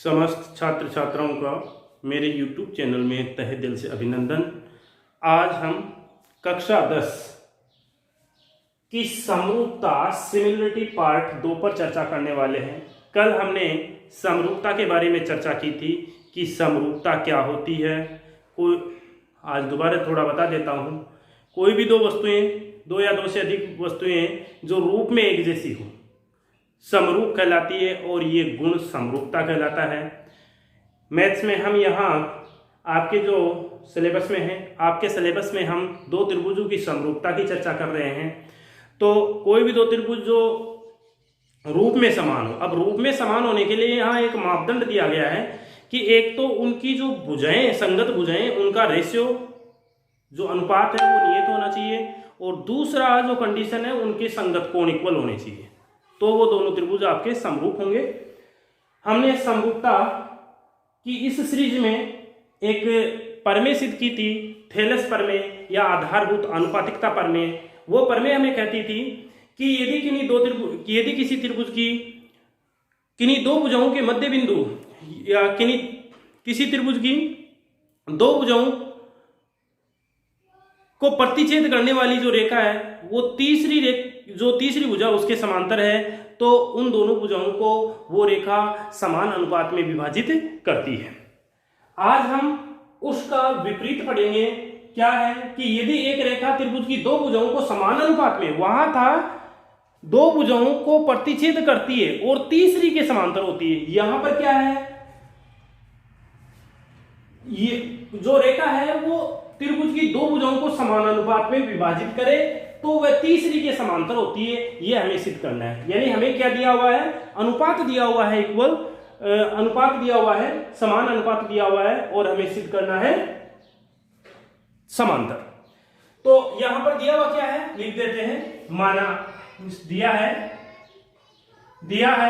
समस्त छात्र छात्राओं का मेरे YouTube चैनल में तहे दिल से अभिनंदन। आज हम कक्षा 10 की समरूपता सिमिलरिटी पार्ट 2 पर चर्चा करने वाले हैं। कल हमने समरूपता के बारे में चर्चा की थी कि समरूपता क्या होती है। आज दोबारा थोड़ा बता देता हूँ। कोई भी दो वस्तुएं, दो या दो से अधिक वस्तुएं जो रूप में एक जैसी हो समरूप कहलाती है और ये गुण समरूपता कहलाता है। मैथ्स में हम यहाँ आपके जो सिलेबस में है, आपके सिलेबस में हम दो त्रिभुजों की समरूपता की चर्चा कर रहे हैं। तो कोई भी दो त्रिभुज जो रूप में समान हो, अब रूप में समान होने के लिए यहाँ एक मापदंड दिया गया है कि एक तो उनकी जो भुजाएं, संगत भुजाएं, उनका रेशियो जो अनुपात है वो नियत होना चाहिए, और दूसरा जो कंडीशन है उनके संगत कोण इक्वल होने चाहिए, तो वो दोनों त्रिभुज आपके समरूप होंगे। हमने समरूपता की इस सीरीज में एक प्रमेय सिद्ध की थी, थेलेस प्रमेय या आधारभूत आनुपातिकता प्रमेय। वो प्रमेय हमें कहती थी कि यदि किसी त्रिभुज की किन्हीं दो भुजाओं के मध्य बिंदु या किसी त्रिभुज की दो भुजाओं को प्रतिच्छेद करने वाली जो रेखा है वो तीसरी भुजा उसके समांतर है, तो उन दोनों भुजाओं को वो रेखा समान अनुपात में विभाजित करती है। आज हम उसका विपरीत पढ़ेंगे। क्या है कि यदि एक रेखा त्रिभुज की दो भुजाओं को समान अनुपात में, वहां था दो भुजाओं को प्रतिच्छेद करती है और तीसरी के समांतर होती है, यहां पर क्या है, ये जो रेखा है वो त्रिभुज की दो भुजाओं को समान अनुपात में विभाजित करे तो वह तीसरी के समांतर होती है। यह हमें सिद्ध करना है। यानी हमें क्या दिया हुआ है, अनुपात दिया हुआ है, इक्वल अनुपात दिया हुआ है, समान अनुपात दिया हुआ है, और हमें सिद्ध करना है समांतर। तो यहां पर दिया हुआ क्या है, लिख देते हैं। माना दिया है क्या दिया है,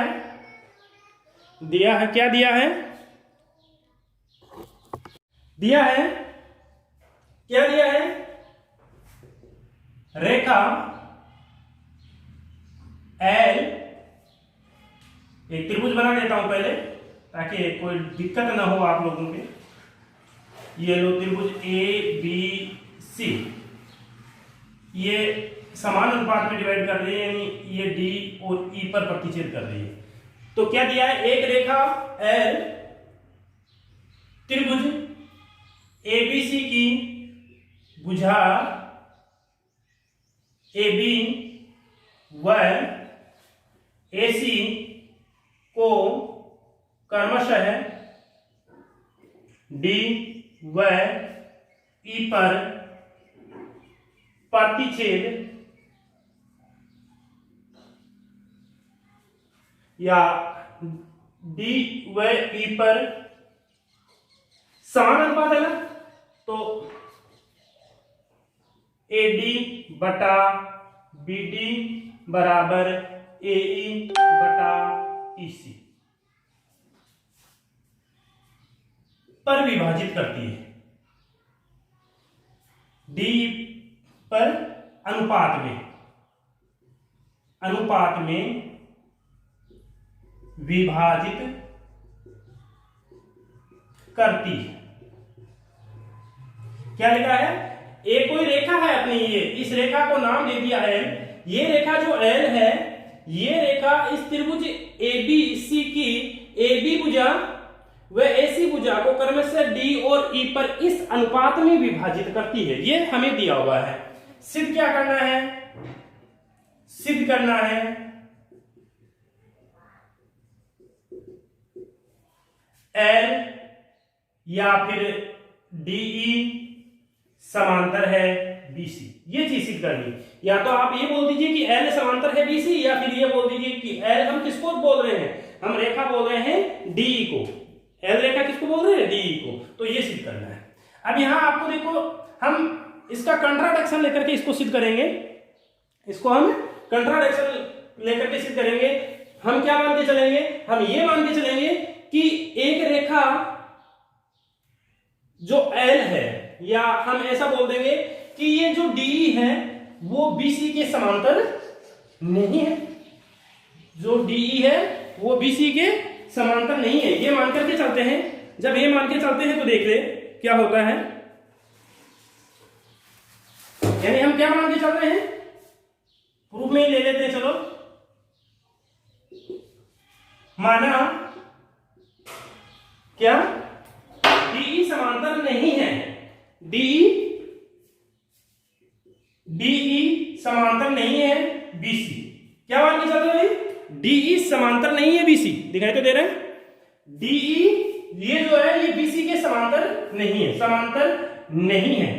क्या दिया है, रेखा L, एक त्रिभुज बना देता हूं पहले ताकि कोई दिक्कत ना हो आप लोगों के। ये लो त्रिभुज ABC, ये समान अनुपात में डिवाइड कर रही है, यानी ये D और E पर प्रतिच्छेद कर रही है। तो क्या दिया है, एक रेखा L त्रिभुज ABC की भुजा AB व AC को क्रमशः D व E पर प्रतिच्छेद या D व E पर समान अनुपात है ना, तो AD बटा BD बराबर AE बटा EC पर विभाजित करती है। D पर अनुपात में विभाजित करती है। क्या लिखा है, एक कोई रेखा है अपनी, ये इस रेखा को नाम दे दिया L। ये रेखा जो L है, ये रेखा इस त्रिभुज ABC की AB भुजा व AC भुजा को क्रमशः D और E पर इस अनुपात में विभाजित करती है। ये हमें दिया हुआ है। सिद्ध क्या करना है, सिद्ध करना है L या फिर DE समांतर है BC। ये चीज सिद्ध करनी। या तो आप ये बोल दीजिए कि L समांतर है BC, या फिर ये बोल दीजिए कि L हम किसको बोल रहे हैं, हम रेखा बोल रहे हैं DE को। L रेखा किसको बोल रहे हैं, DE को। तो ये सिद्ध करना है। अब यहां आपको देखो, हम इसका कंट्राडिक्शन लेकर के इसको सिद्ध करेंगे। इसको हम कंट्राडिक्शन लेकर के सिद्ध करेंगे। हम क्या मान के चलेंगे, हम ये मान के चलेंगे कि एक रेखा जो L है, या हम ऐसा बोल देंगे कि ये जो DE है वो BC के समांतर नहीं है। जो DE है वो BC के समांतर नहीं है, ये मान करके चलते हैं। जब ये मान के चलते हैं तो देख ले क्या होता है, यानी हम क्या मान के चल रहे हैं, प्रूफ में ले लेते हैं। चलो, माना क्या DE समांतर नहीं है, DE समांतर नहीं है BC। क्या मान के चल रहे हैं भाई, DE समांतर नहीं है BC, दिखाई तो दे रहा है। DE ये जो है ये BC के समांतर नहीं है, समांतर नहीं है,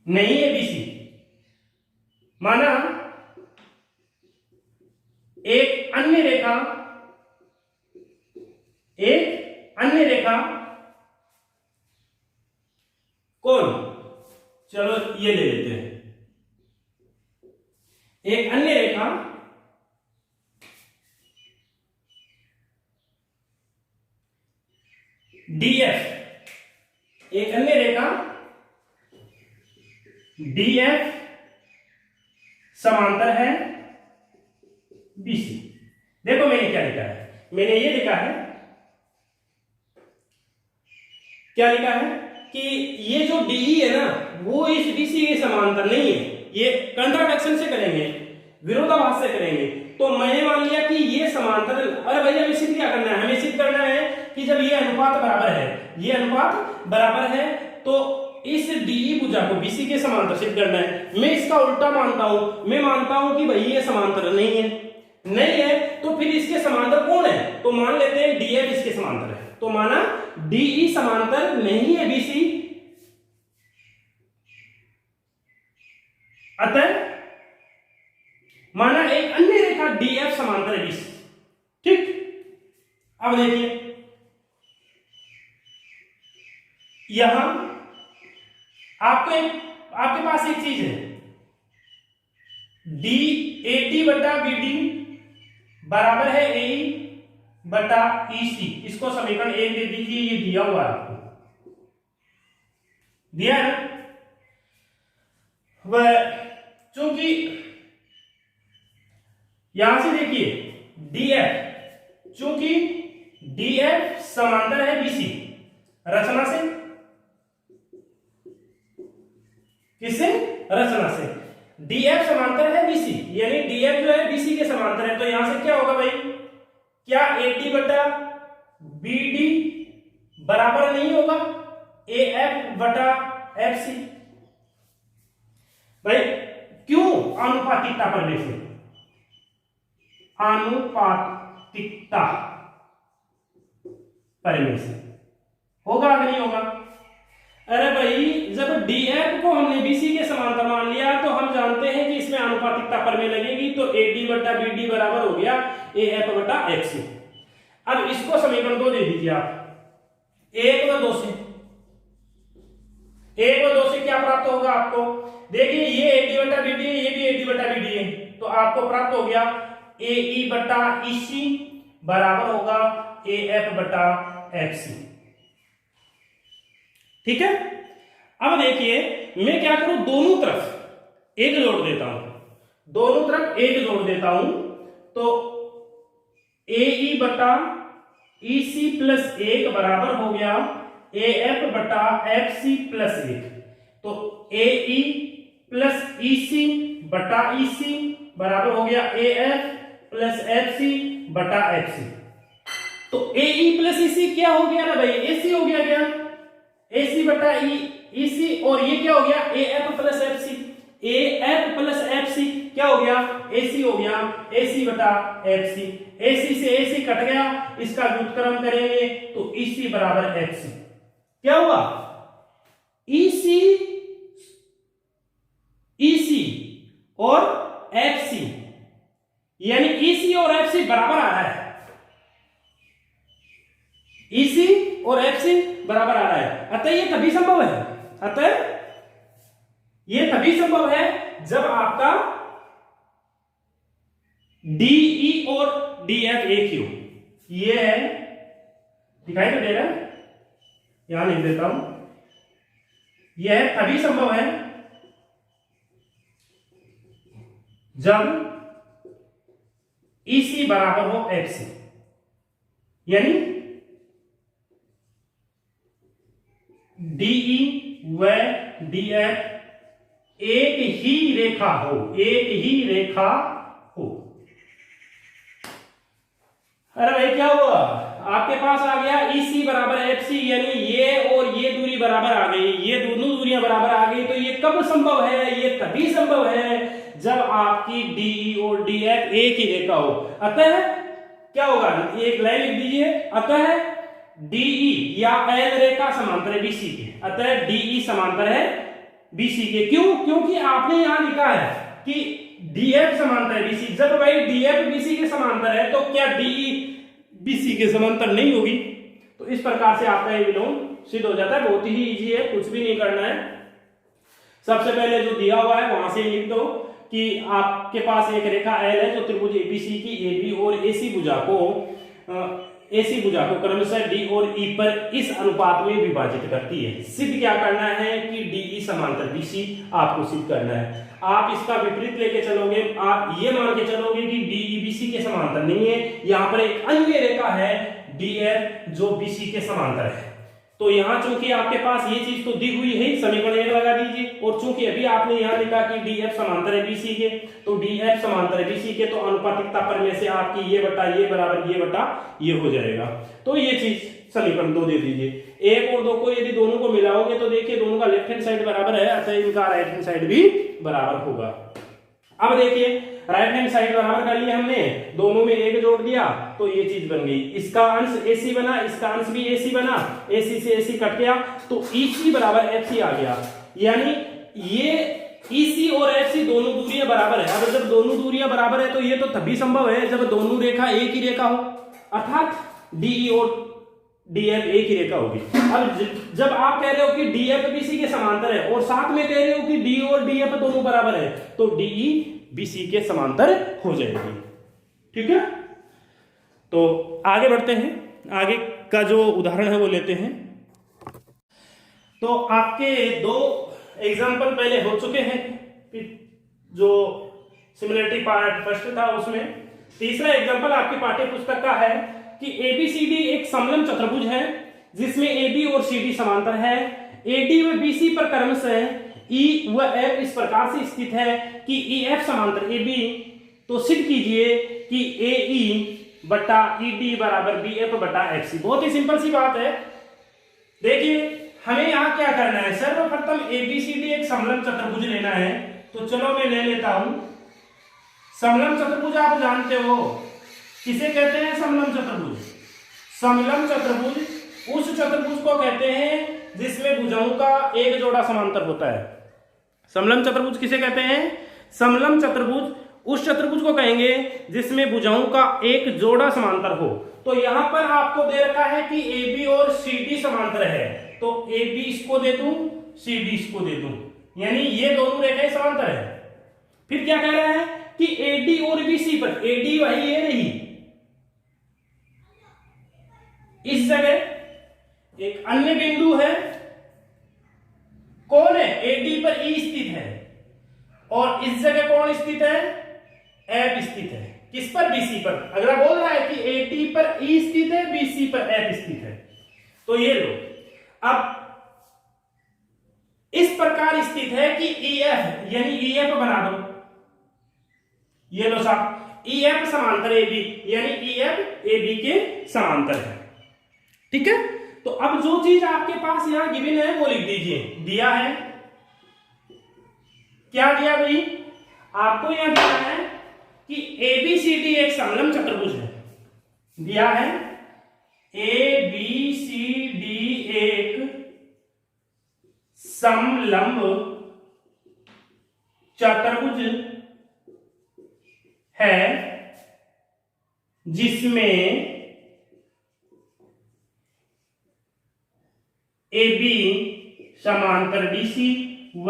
नहीं है BC। माना एक अन्य रेखा कौन, चलो ये ले लेते हैं, एक अन्य रेखा DF, एक अन्य रेखा DF समांतर है BC। देखो मैंने क्या लिखा है, मैंने ये लिखा है, क्या लिखा है कि ये जो DE है ना वो इस BC के समांतर नहीं है। ये कंट्राडिक्शन से करेंगे, विरोधाभास से करेंगे। तो मैंने मान लिया कि ये समांतर, अरे भैया हमें सिद्ध क्या करना है, हमें सिद्ध करना है कि जब ये अनुपात बराबर है, ये अनुपात बराबर है तो इस DE भुजा को BC के समांतर सिद्ध करना है। मैं इसका उल्टा मानता हूं, मैं मानता हूं कि भाई ये समांतर नहीं है, नहीं है तो फिर इसके समांतर कौन है, तो मान लेते हैं DF इसके समांतर है। तो माना DE समांतर नहीं है BC, अतः माना एक अन्य रेखा DF समांतर है BC। ठीक, अब देखिए यहां आपके पास एक चीज है, AD बटा BD बराबर है AE बटा EC। इसको समीकरण 1 दे दीजिए, ये दिया हुआ है आपको, दिया है ना। वह चूंकि यहां से देखिए DF, चूंकि DF समांतर है BC, रचना से, किससे, रचना से। DF समांतर है BC, यानी DF जो है BC के समांतर है। तो यहां से क्या होगा भाई, क्या AD बटा BD बराबर नहीं होगा AF बटा FC। भाई क्यों, आनुपातिकता पढ़ने से, आनुपातिकता पढ़ने से होगा कि नहीं होगा। अरे भाई जब DF को हमने BC के समांतर मान लिया तो हम जानते हैं कि इसमें आनुपातिकता परमें लगेगी, तो AD बटा BD बराबर हो गया AF बटा FC। अब इसको समीकरण 2 दे दीजिए आप, 1 व 2 से, 1 व 2 से क्या प्राप्त होगा आपको, देखिए ये AD बटा BD है, ये भी AD बटा BD है, तो आपको प्राप्त हो गया AE बटा EC बराबर होगा AF बटा FC। ठीक है, अब देखिए मैं क्या करूं, दोनों तरफ एक जोड़ देता हूं, दोनों तरफ एक जोड़ देता हूं, तो AE बटा EC प्लस 1 बराबर हो गया AF बटा FC प्लस 1। तो AE प्लस EC बटा EC बराबर हो गया AF प्लस FC बटा FC। तो AE प्लस EC क्या हो गया ना भाई, AC हो गया क्या, AC बटा EC, और ये क्या हो गया AF plus FC, AF plus FC क्या हो गया, AC हो गया, AC बटा FC। AC से AC कट गया, इसका व्युत्क्रम करेंगे तो EC बराबर FC। क्या हुआ, EC और FC, यानी EC और FC बराबर आ रहा है, EC और FC बराबर आ रहा है। अतः ये तभी संभव है, अतः ये तभी संभव है जब आपका DE और DF एक ही हो। ये है, दिखाई तो दे रहा है, यहां लिख देता हूं, यह तभी संभव है जब EC बराबर हो FC। यानी DE व DF एक ही रेखा हो, एक ही रेखा हो। अरे भाई क्या हुआ, आपके पास आ गया EC बराबर FC, यानी ये और ये दूरी बराबर आ गई, ये दोनों दूरियां बराबर आ गई। तो ये कब संभव है? ये तभी संभव है जब आपकी DE और DF एक ही रेखा हो। अतः क्या होगा, एक लाइन लिख दीजिए, अतः DE या L रेखा समांतर है BC के, अतः DE समांतर है BC के। क्यों? क्योंकि आपने यहां लिखा है कि DF समांतर है BC। जब भाई DF BC के समांतर है तो क्या DE BC के समांतर नहीं होगी? तो इस प्रकार से आपका ये विलोम सिद्ध हो जाता है। बहुत ही इजी है, कुछ भी नहीं करना है। सबसे पहले जो दिया हुआ है वहां से लिख दो कि आपके पास एक रेखा L है जो त्रिभुज ABC की AB और AC भुजा को क्रमशः D और E पर इस अनुपात में विभाजित करती है। सिद्ध क्या करना है कि DE समांतर BC आपको सिद्ध करना है। आप इसका विपरीत लेके चलोगे, आप ये मान के चलोगे कि DE BC के समांतर नहीं है। यहां पर एक अन्य रेखा है DF जो BC के समांतर है। तो यहां चूंकि आपके पास ये चीज तो दी हुई है, समीकरण 1 लगा दीजिए। और चूंकि अभी आपने यहां लिखा कि DF समांतर है BC के, तो DF समांतर है BC के, तो अनुपातिकता प्रमेय से आपकी ये बटा ये बराबर ये बटा ये हो जाएगा। तो ये चीज समीकरण 2 दे दीजिए। 1 और 2 को यदि दोनों को मिलाओगे तो देखिए दोनों का लेफ्ट हैंड साइड बराबर है, अतः इनका राइट हैंड साइड भी बराबर होगा। अब देखिए राइट हैंड साइड बराबर कर लिया हमने, दोनों में 1 जोड़ दिया तो ये चीज बन गई। इसका अंश AC बना, इसका अंश भी AC बना, AC से AC कट गया तो EC बराबर FC आ गया। यानी ये EC और FC दोनों दूरियां बराबर है। अब जब दोनों दूरियां बराबर है तो ये तो तभी संभव है जब दोनों रेखा एक ही रेखा हो, अर्थात DE और DF एक ही रेखा होगी। अब जब आप कह रहे हो कि DF BC के समांतर है और साथ में कह रहे हो कि D और DF दोनों बराबर है, तो DE BC के समांतर हो जाएगी। ठीक है, तो आगे बढ़ते हैं, आगे का जो उदाहरण है वो लेते हैं। तो आपके 2 एग्जाम्पल पहले हो चुके हैं, जो सिमिलरिटी पार्ट फर्स्ट था उसमें। तीसरा एग्जाम्पल आपकी पाठ्य पुस्तक का है कि ABCD एक समलंब चतुर्भुज है जिसमें AB और CD समांतर है। AD व BC पर क्रमशः E व F इस प्रकार से स्थित है कि EF समांतर AB। तो सिद्ध कीजिए कि AE बटा ED बराबर BF बटा FC। बहुत ही सिंपल सी बात है। देखिए हमें यहाँ क्या करना है, सर्वप्रथम ABCD एक समलंब चतुर्भुज लेना है। तो चलो मैं ले लेता हूं। समलंब चतुर्भुज आप जानते हो किसे कहते हैं? समलंब चतुर्भुज। समलंब चतुर्भुज उस चतुर्भुज को कहते हैं जिसमें भुजाओं का एक जोड़ा समांतर होता है। समलंब चतुर्भुज किसे कहते हैं? समलंब चतुर्भुज उस चतुर्भुज को कहेंगे जिसमें भुजाओं का एक जोड़ा समांतर हो। तो यहां पर आपको दे रखा है कि AB और CD समांतर है, तो AB इसको दे दूं, CD इसको दे दूं, यानी ये दोनों रेखाएं समांतर है। फिर क्या कह रहा है कि AD और BC पर, AD वही ये रही, इस जगह एक अन्य बिंदु है, कौन है? AD पर E स्थित है और इस जगह कौन स्थित है? F स्थित है। किस पर? BC पर। अगला बोल रहा है कि AD पर E स्थित है, BC पर F स्थित है। तो ये लो, अब इस प्रकार स्थित है कि EF यानी EF बना दो। ये लो साहब, EF समांतर AB यानी EF AB के समांतर है। ठीक है, तो अब जो चीज आपके पास यहां गिवन है वो लिख दीजिए। दिया है, क्या दिया भाई? आपको यहां दिया है कि ABCD एक समलंब चतुर्भुज है। दिया है ABCD एक समलंब चतुर्भुज है जिसमें AB समांतर BC व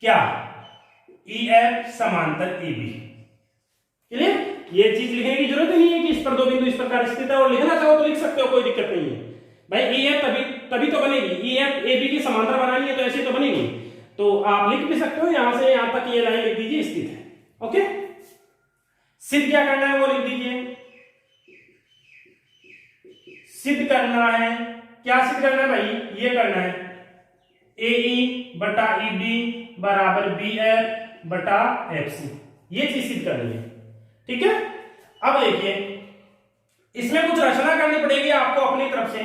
क्या EF समांतर AB। क्लियर? ये चीज लिखने की जरूरत नहीं है कि इस पर 2 बिंदु इस प्रकार स्थित है, और लिखना चाहो तो लिख सकते हो, कोई दिक्कत नहीं है भाई। EF तभी तो बनेगी, EF AB की समांतर बनानी है तो ऐसे तो बनेगी। तो आप लिख भी सकते हो, यहां से यहां तक ये लाइन लिख दीजिए, स्थित है। ओके, सिद्ध क्या करना है वो लिख दीजिए। सिद्ध करना है, क्या सिद्ध करना है भाई, ये करना है AE बटा ED बराबर BF बटा FC, ये चीज सिद्ध करनी है। ठीक है, अब देखिए इसमें कुछ रचना करनी पड़ेगी आपको अपनी तरफ से।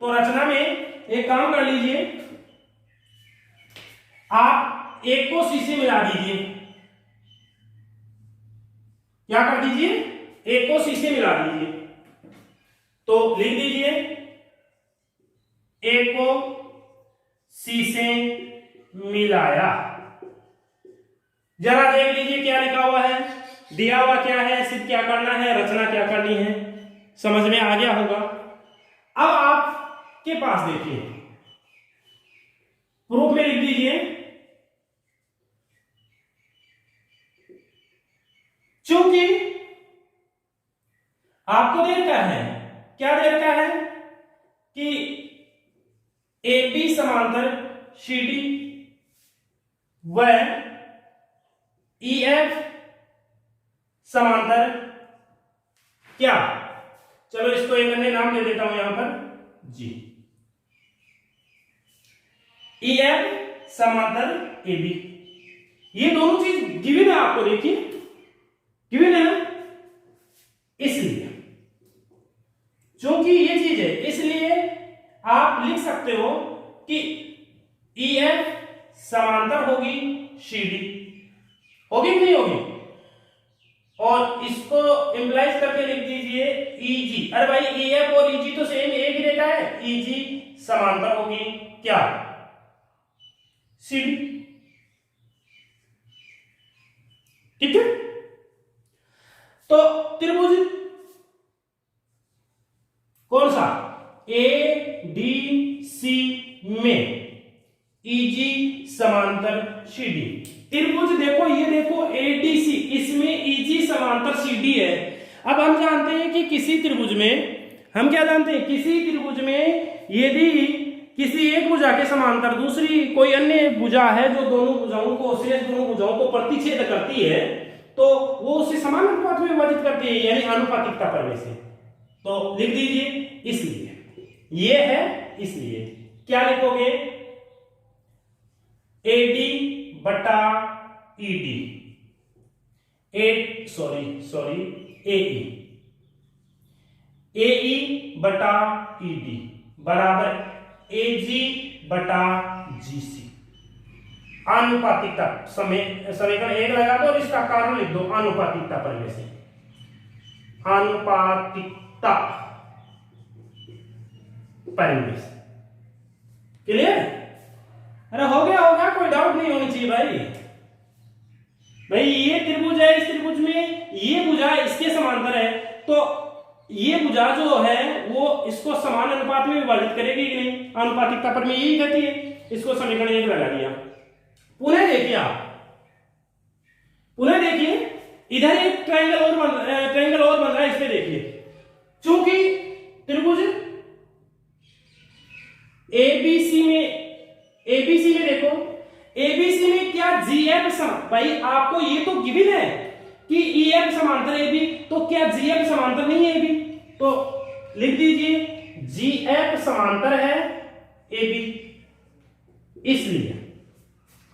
तो रचना में एक काम कर लीजिए, आप एक को सी से मिला दीजिए। क्या कर दीजिए, एक को सी से मिला दीजिए। तो लिख दीजिए ए को सी से मिलाया। जरा देख लीजिए क्या लिखा हुआ है, दिया हुआ क्या है, सिद्ध क्या करना है, रचना क्या करनी है, समझ में आ गया होगा। अब आपके पास देखिए प्रूफ में लिख दीजिए, चूंकि आपको दे रखा है, क्या दे रखा है कि AB समांतर CD व EF समांतर क्या, चलो इसको एक अन्य नाम दे देता हूं यहां पर जी, EF समांतर AB। ये दोनों चीज गिवन है आपको, देखिए गिवन है ना, इसलिए क्योंकि ये चीज है इसलिए आप लिख सकते हो कि EF समांतर होगी CD, होगी कि नहीं होगी, और इसको इंप्लाइज करके लिख दीजिए EG। अरे भाई EF और EG तो सेम एक ही रेखा है, EG समांतर होगी क्या, CD। ठीक है, तो त्रिभुज कौन सा ADC में EG समांतर CD। त्रिभुज देखो, ये देखो ADC, इसमें EG समांतर CD है। अब हम जानते हैं कि किसी त्रिभुज में, हम क्या जानते हैं, किसी त्रिभुज में यदि किसी एक भुजा के समांतर दूसरी कोई अन्य भुजा है जो दोनों भुजाओं को, शेष दोनों भुजाओं को प्रतिच्छेद करती है, तो वो उसे समान अनुपात में विभाजित करती है, यानी आनुपातिकता प्रमेय से। तो लिख दीजिए इसलिए, ये है इसलिए, क्या लिखोगे, AD बटा ED, AE बटा ED बराबर AG बटा GC। आनुपातिकता समीकरण एक लगा दो और इसका कारण लिख दो आनुपातिकता प्रमेय से, आनुपातिकता प्रमेय से। क्लियर? अरे हो गया, कोई डाउट नहीं होनी चाहिए भाई ये त्रिभुज है, इस त्रिभुज में ये भुजा इसके समांतर है, तो ये भुजा जो है वो इसको समान अनुपात में विभाजित करेगी कि नहीं, आनुपातिकता प्रमेय यही कहती है। इसको समीकरण एक लगा दिया। पुनः देखिए आप, पुनः देखिए इधर एक ट्रायंगल और बन रहा है, इस पे देखिए, चूंकि त्रिभुज ABC में देखो, ABC में क्या GF भाई आपको ये तो गिवन है कि EF समांतर AB, तो क्या GF समांतर नहीं है AB, तो लिख दीजिए GF समांतर है AB। इसलिए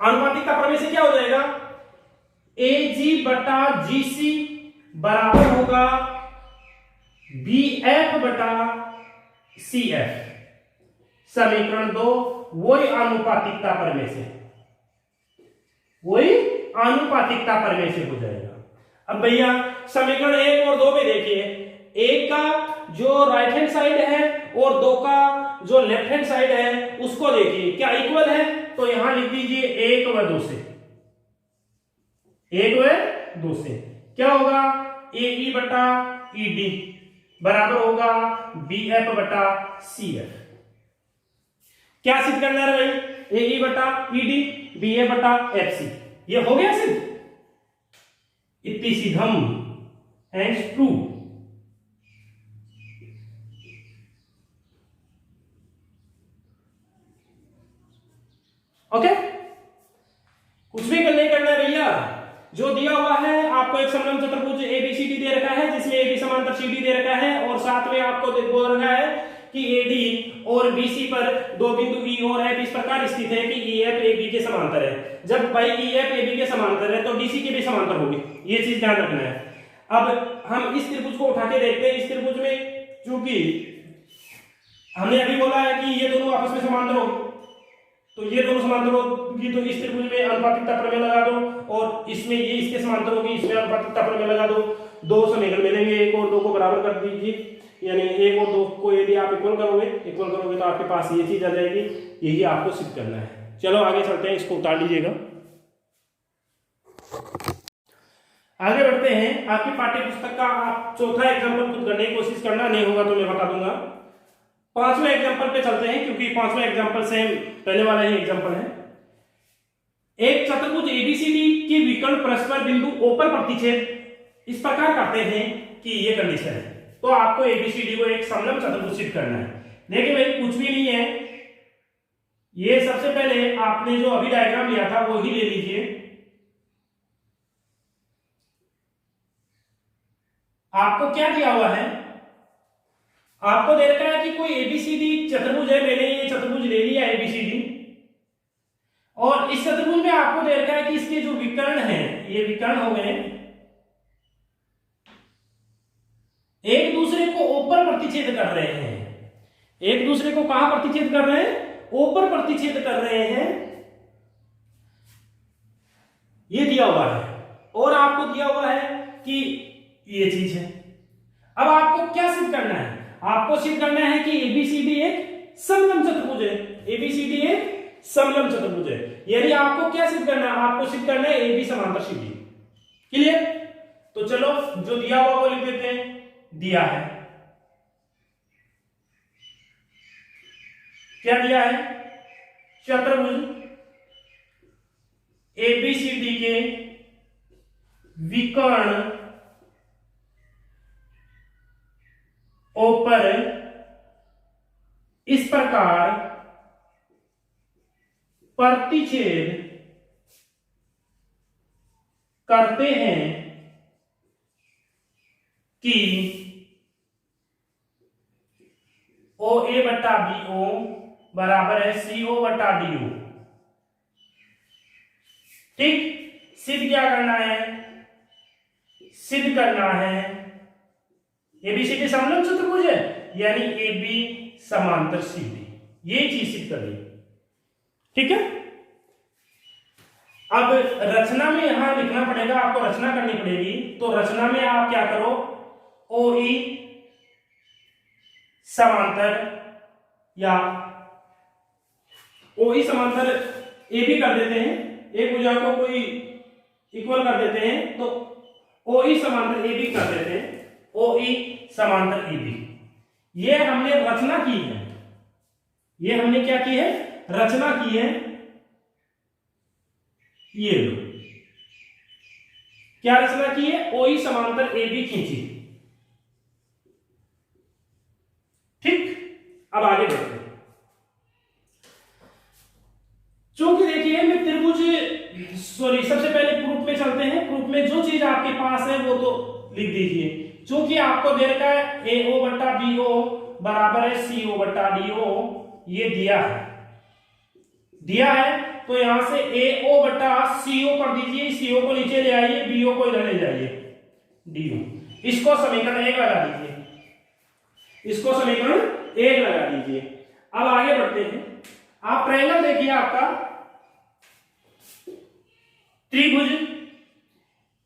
आनुपातिकता प्रमेय से क्या हो जाएगा, AG बटा GC बराबर होगा BF बटा CF। समीकरण 2 वही आनुपातिकता प्रमेय से, वही आनुपातिकता प्रमेय से हो जाएगा। अब भैया समीकरण 1 और 2 में देखिए, एक का जो राइट हैंड साइड है और 2 का जो लेफ्ट हैंड साइड है उसको देखिए क्या इक्वल है, तो यहां लिख दीजिए 1 व 2 से, 1 व 2 से क्या होगा, AE बटा ED बराबर होगा BF बटा CF। क्या सिद्ध करना है भाई, AE बटा ED BF बटा FC, ये हो गया सिद्ध, इति सिद्धम एंड ट्रू। ओके, कुछ भी नहीं करना है भैया, जो दिया हुआ हुआ है, आपको एक समलंब चतुर्भुज एबीसीडी दे रखा है जिसमें एबी समांतर सीडी दे रखा है और साथ में आपको बोल रखा है कि एडी और बीसी पर दो बिंदु ई और एफ इस प्रकार स्थित है कि ईएफ एबी के समांतर है। जब भाई ईएफ एबी के समांतर है तो डीसी के भी समांतर होगी, ये चीज ध्यान रखना है। अब हम इस त्रिभुज को उठा के देखते हैं। इस त्रिभुज में चूंकि हमने अभी बोला है कि ये दोनों आपस में समांतर हो, तो ये दोनों समांतर होगी तो इस त्रिभुज में अनुपातिकता प्रमेय लगा दो और इसमें ये इसके समांतर होगी, इसमें अनुपातिकता प्रमेय लगा दो। दो समीकरण मिलेंगे, एक और दो को बराबर कर दीजिए, यानी एक और दो को यदि आप इक्वल करोगे तो आपके पास ये चीज आ जाएगी। यही आपको सिद्ध करना है। चलो आगे चलते हैं, इसको उतार लीजिएगा। आगे बढ़ते हैं। आपकी पाठ्य पुस्तक का आप चौथा एग्जाम्पल खुद करने की कोशिश करना, नहीं होगा तो मैं बता दूंगा। पांचवें एग्जाम्पल पे चलते हैं क्योंकि पांचवें एग्जाम्पल सेम पहले वाला ही एग्जाम्पल है। एक चतुर्भुज एबीसीडी की विकर्ण परस्पर बिंदु O पर प्रतिच्छेद इस प्रकार करते हैं कि ये कंडीशन है, तो आपको एबीसीडी को एक समलंब चतुर्भुज सिद्ध करना है। देखिए भाई कुछ भी नहीं है, ये सबसे पहले आपने जो अभी डायग्राम लिया था वो ही ले लीजिए। आपको क्या दिया हुआ है, आपको दे रखा है कि कोई एबीसीडी चतुर्भुज है। मैंने ये चतुर्भुज ले लिया एबीसीडी और इस चतुर्भुज में आपको दे रखा है कि इसके जो विकर्ण हैं, ये विकर्ण हो गए, एक दूसरे को ऊपर प्रतिच्छेद कर रहे हैं। एक दूसरे को कहां प्रतिच्छेद कर रहे हैं? ऊपर प्रतिच्छेद कर रहे हैं, ये दिया हुआ है और आपको दिया हुआ है कि ये चीज है। अब आपको क्या सिद्ध करना है? आपको सिद्ध करना है कि एबीसीडी एक समलंब चतुर्भुज है। एबीसीडी एक समलंब चतुर्भुज है, यानी आपको क्या सिद्ध करना है? आपको सिद्ध करना है एबी समांतर सीडी। क्लियर? तो चलो जो दिया हुआ वो लिख देते हैं। दिया है, क्या दिया है? चतुर्भुज एबीसीडी के विकर्ण O पर इस प्रकार प्रतिच्छेद करते हैं कि ओ ए बटा बी ओ बराबर है सी ओ बटा डी ओ। ठीक, सिद्ध क्या करना है? सिद्ध करना है एबीसीडी समलंब चतुर्भुज है, यानी एबी समांतर सीडी, ये चीज सिद्ध करनी। ठीक है, अब रचना में यहां लिखना पड़ेगा, आपको रचना करनी पड़ेगी। तो रचना में आप क्या करो, ओ ई समांतर या ओ ई समांतर ए बी कर देते हैं, एक भुजा को कोई इक्वल कर देते हैं तो ओ ई समांतर ए बी कर देते हैं, ओ ई समांतर ए बी। ये हमने रचना की है, ये हमने क्या की है? रचना की है। ये लो, क्या रचना की है? ओ ई समांतर ए बी खींची। ठीक, अब आगे बढ़ते हैं। चूंकि देखिए मैं त्रिभुज सबसे पहले प्रूफ में चलते हैं। प्रूफ में जो चीज आपके पास है वो तो लिख दीजिए। चूंकि आपको दे रखा है ए ओ बटा बी ओ बराबर है सी ओ बटा डी ओ, ये दिया है, दिया है तो यहां से ए ओ बटा सी ओ कर दीजिए, सी ओ को नीचे ले आइए, बी ओ को इधर ले जाइए, डी ओ। इसको समीकरण 1 लगा दीजिए, इसको समीकरण 1 लगा दीजिए। अब आगे बढ़ते हैं। आप ट्रायंगल देखिए, आपका त्रिभुज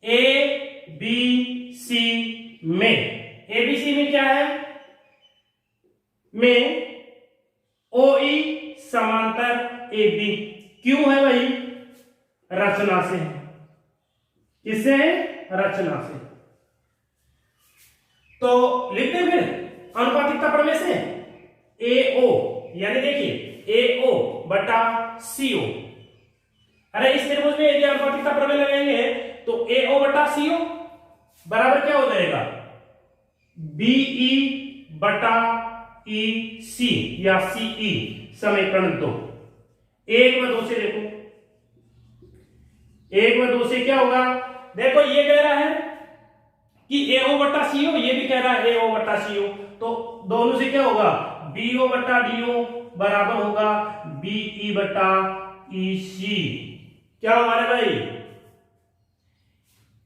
ए बी सी में, एबीसी में क्या है? में ओ ई समांतर ए बी। क्यों है भाई? रचना से। किससे? रचना से। तो लिखते हैं फिर अनुपातिकता प्रमेय से, ए ओ यानी देखिए ए ओ बटा सी ओ। अरे इस त्रिभुज में यदि अनुपातिकता प्रमेय लगाएंगे तो ए ओ बटा सी ओ बराबर क्या हो जाएगा? बीई बटा ई सी या सीई समीकरण 2। 1 व 2 से देखो, 1 व 2 से क्या होगा? देखो ये कह रहा है कि AO बटा CO, ये भी कह रहा है AO बटा CO, तो दोनों से क्या होगा, BO बटा DO बराबर होगा BE बटा EC। क्या हमारे भाई,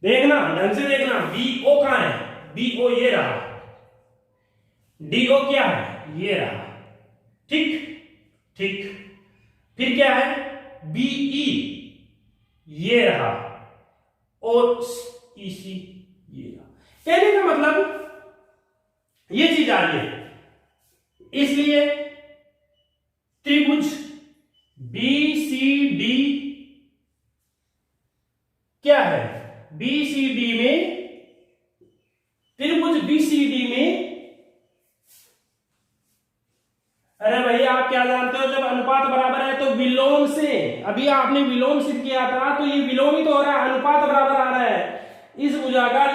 देखना ढंग से देखना, BO कहां है, BO ये रहा, DO क्या है, ये रहा, ठीक ठीक। फिर क्या है, BE ये रहा और EC ये रहा। कहने का मतलब ये चीज आ रही है, इसलिए त्रिभुज BCD क्या है, BCD में, त्रिभुज BCD में, अरे भैया आप क्या जानते हो, जब अनुपात बराबर है तो विलोम से, अभी आपने विलोम सिद्ध किया था तो ये विलोम ही तो हो रहा है, अनुपात बराबर आ रहा है, इस भुजा का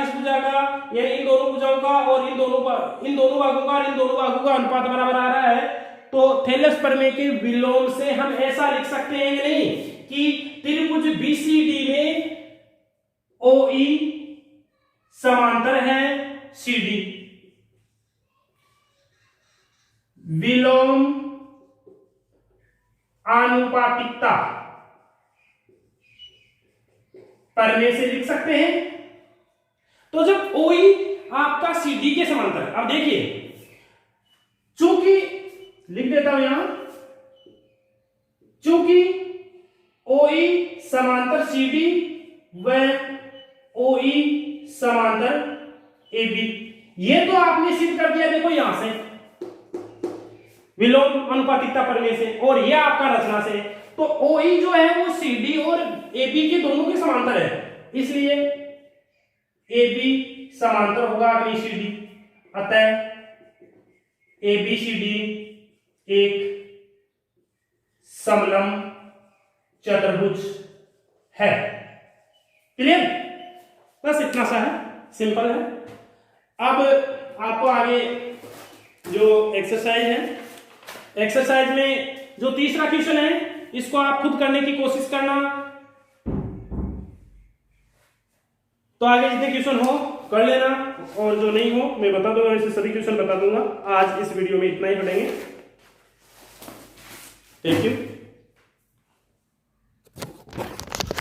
यानी इन दोनों भुजाओं का और इन दोनों भागों का और इन दोनों भागों का अनुपात बराबर आ रहा है। तो थेलेस प्रमेय के विलोम से हम ऐसा लिख सकते हैं कि नहीं, कि त्रिभुज BCD में OE समांतर है CD, विलोम आनुपातिकता प्रमेय से लिख सकते हैं। तो जब OE आपका CD के समांतर, अब देखिए चूंकि लिख देता हूं यहां, चूंकि OE समांतर CD व OE समांतर AB, ये तो आपने सिद्ध कर दिया देखो यहां से विलोम अनुपातिकता प्रमेय से, और ये आपका रचना से। तो OE जो है वो CD और AB के दोनों के समांतर है, इसलिए AB समांतर होगा अग्नि CD, अतः ABCD एक समलंब चतुर्भुज है। क्लियर, बस इतना सा है, सिंपल है। अब आपको आगे जो एक्सरसाइज है, एक्सरसाइज में जो तीसरा क्वेश्चन है इसको आप खुद करने की कोशिश करना, तो आगे जितने क्वेश्चन हो कर लेना, और जो नहीं हो मैं बता दूंगा, वैसे सभी क्वेश्चन बता दूंगा। आज इस वीडियो में इतना ही पढ़ेंगे। Thank you.